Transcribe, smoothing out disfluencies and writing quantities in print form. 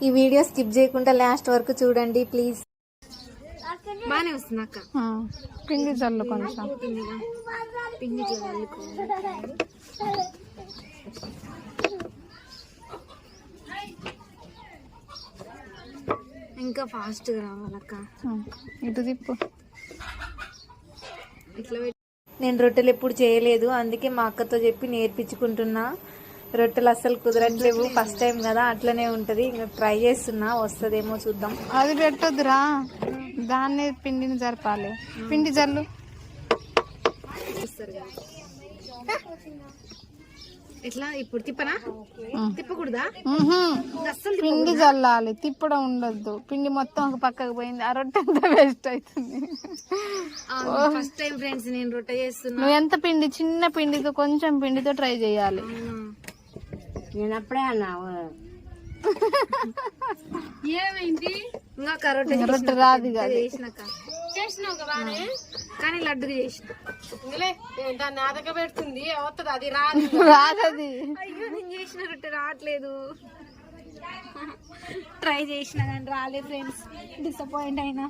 ఈ video skip చేయకుండా last వరకు చూడండి ప్లీజ్. బానే వస్తుంది అక్క. పిండి జల్లు కొంచెం పిండి ఇంకా ఫాస్ట్ గా రావాలక్క. ఇటు తిప్పు. ఇట్లా నేను రొట్టెలు ఎప్పుడు చేయలేదు, అందుకే మా అక్కతో చెప్పి నేర్పించుకుంటున్నా. రొట్టెలు అస్సలు కుదరట్లేవు, ఫస్ట్ టైం కదా అట్లనే ఉంటది. ఇంకా ట్రై చేస్తున్నా, వస్తుందేమో చూద్దాం. అది పెట్టొద్దురా, దాన్ని పిండిని జరపాలి. పిండి జల్లు. ఎట్లా ఇప్పుడు తిప్పనా? తిప్పకూడదా? పిండి జల్లాలి, తిప్పడం ఉండొద్దు. పిండి మొత్తం ఒక పక్కకు పోయింది, ఆ రొట్టె అంతా వేస్ట్ అవుతుంది. ఫస్ట్ టైం ఫ్రెండ్స్ నేను రొట్టె చేస్తున్నా. నువ్వు ఎంత పిండి, చిన్న పిండితో కొంచెం పిండితో ట్రై చేయాలి. నేను అప్పుడే అన్నా ఏమైంది ఇంకా రొట్టె రాదు చేసినావు కానీ లడ్డుగా చేసిన దాన్ని అదక పెడుతుంది అవుతుంది, అది రాదది. అయ్యో నేను చేసిన రొట్టె రావట్లేదు. ట్రై చేసిన కానీ రాలేదు ఫ్రెండ్స్, డిసప్పాయింట్ అయినా.